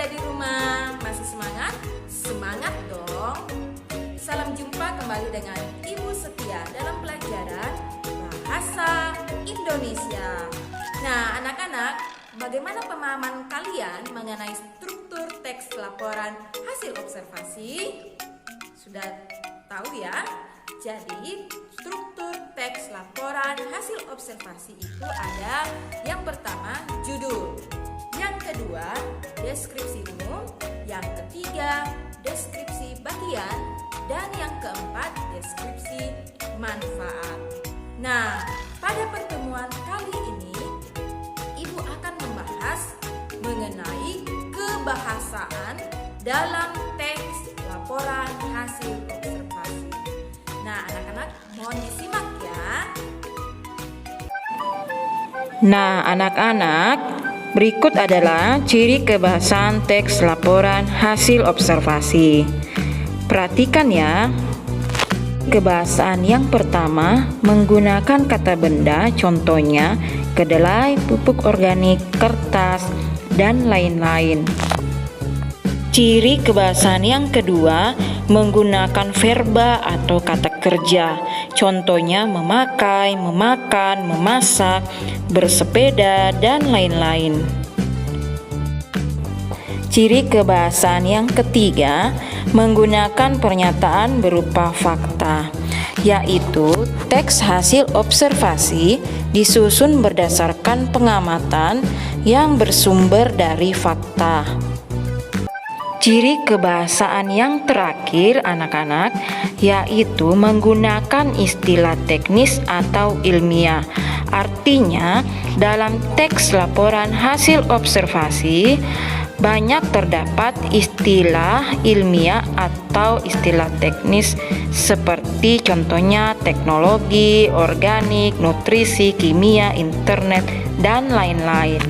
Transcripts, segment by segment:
di rumah? Masih semangat? Semangat dong! Salam jumpa kembali dengan Ibu Setia dalam pelajaran Bahasa Indonesia. Nah, anak-anak, bagaimana pemahaman kalian mengenai struktur teks laporan hasil observasi? Sudah tahu ya? Jadi, struktur teks laporan hasil observasi itu ada yang pertama, judul. Yang kedua, deskripsi umum. Yang ketiga, deskripsi bagian. Dan yang keempat, deskripsi manfaat. Nah, pada pertemuan kali ini, Ibu akan membahas mengenai kebahasaan dalam teks laporan hasil observasi. Nah, anak-anak mohon disimak ya. Nah, anak-anak, berikut adalah ciri kebahasaan teks laporan hasil observasi. Perhatikan ya. Kebahasaan yang pertama menggunakan kata benda, contohnya kedelai, pupuk organik, kertas, dan lain-lain. Ciri kebahasaan yang kedua menggunakan verba atau kata kerja, contohnya memakai, memakan, memasak, bersepeda, dan lain-lain. Ciri kebahasaan yang ketiga menggunakan pernyataan berupa fakta, yaitu teks hasil observasi disusun berdasarkan pengamatan yang bersumber dari fakta. Ciri kebahasaan yang terakhir, anak-anak, yaitu menggunakan istilah teknis atau ilmiah. Artinya, dalam teks laporan hasil observasi banyak terdapat istilah ilmiah atau istilah teknis seperti contohnya teknologi, organik, nutrisi, kimia, internet, dan lain-lain.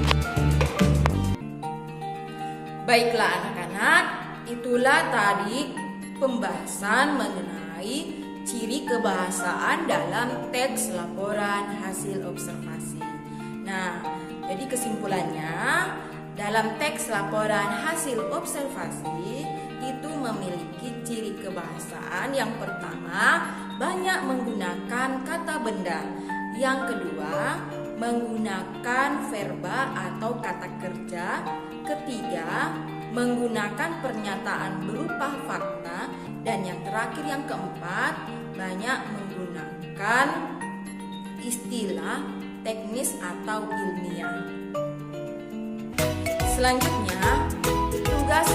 Baiklah anak-anak, itulah tadi pembahasan mengenai ciri kebahasaan dalam teks laporan hasil observasi. Nah, jadi kesimpulannya, dalam teks laporan hasil observasi itu memiliki ciri kebahasaan. Yang pertama, banyak menggunakan kata benda. Yang kedua, menggunakan verba atau kata kerja. Ketiga, menggunakan pernyataan berupa fakta. Dan yang terakhir, yang keempat, banyak menggunakan istilah teknis atau ilmiah. Selanjutnya, tugas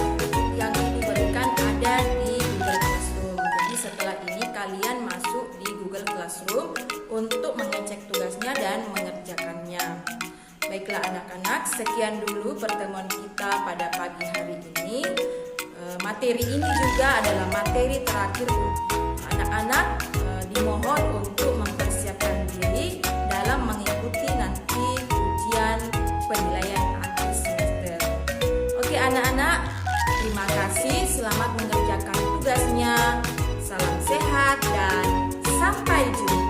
yang Ibu berikan ada di Google Classroom. Jadi setelah ini kalian masuk di Google Classroom untuk mengecek tugasnya dan mengerjakannya. Baiklah anak-anak, sekian dulu pertemuan kita pada pagi hari ini. Materi ini juga adalah materi terakhir anak-anak. Dimohon untuk mempersiapkan diri dalam mengikuti nanti ujian penilaian akhir semester. Oke anak-anak, terima kasih. Selamat mengerjakan tugasnya. Salam sehat dan sampai jumpa.